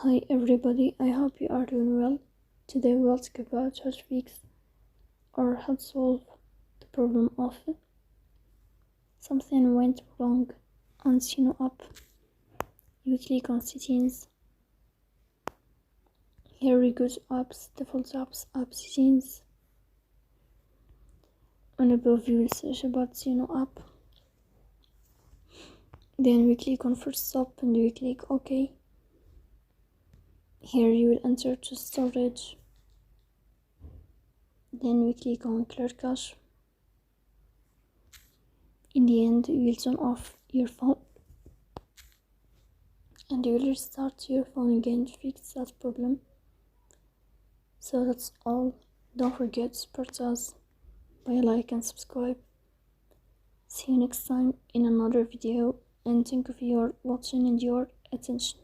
Hi everybody, I hope you are doing well. Today we'll talk about how to fix or how to solve the problem of something went wrong on Suno app. You click on settings. Here we go to apps, default apps, app settings. And above you will search about Suno app. Then we click on first stop and we click OK. Here you will enter to storage. Then we click on clear cache. In the end, you will turn off your phone and you will restart your phone again to fix that problem. So that's all. Don't forget to support us by a like and subscribe. See you next time in another video, and thank you for your watching and your attention.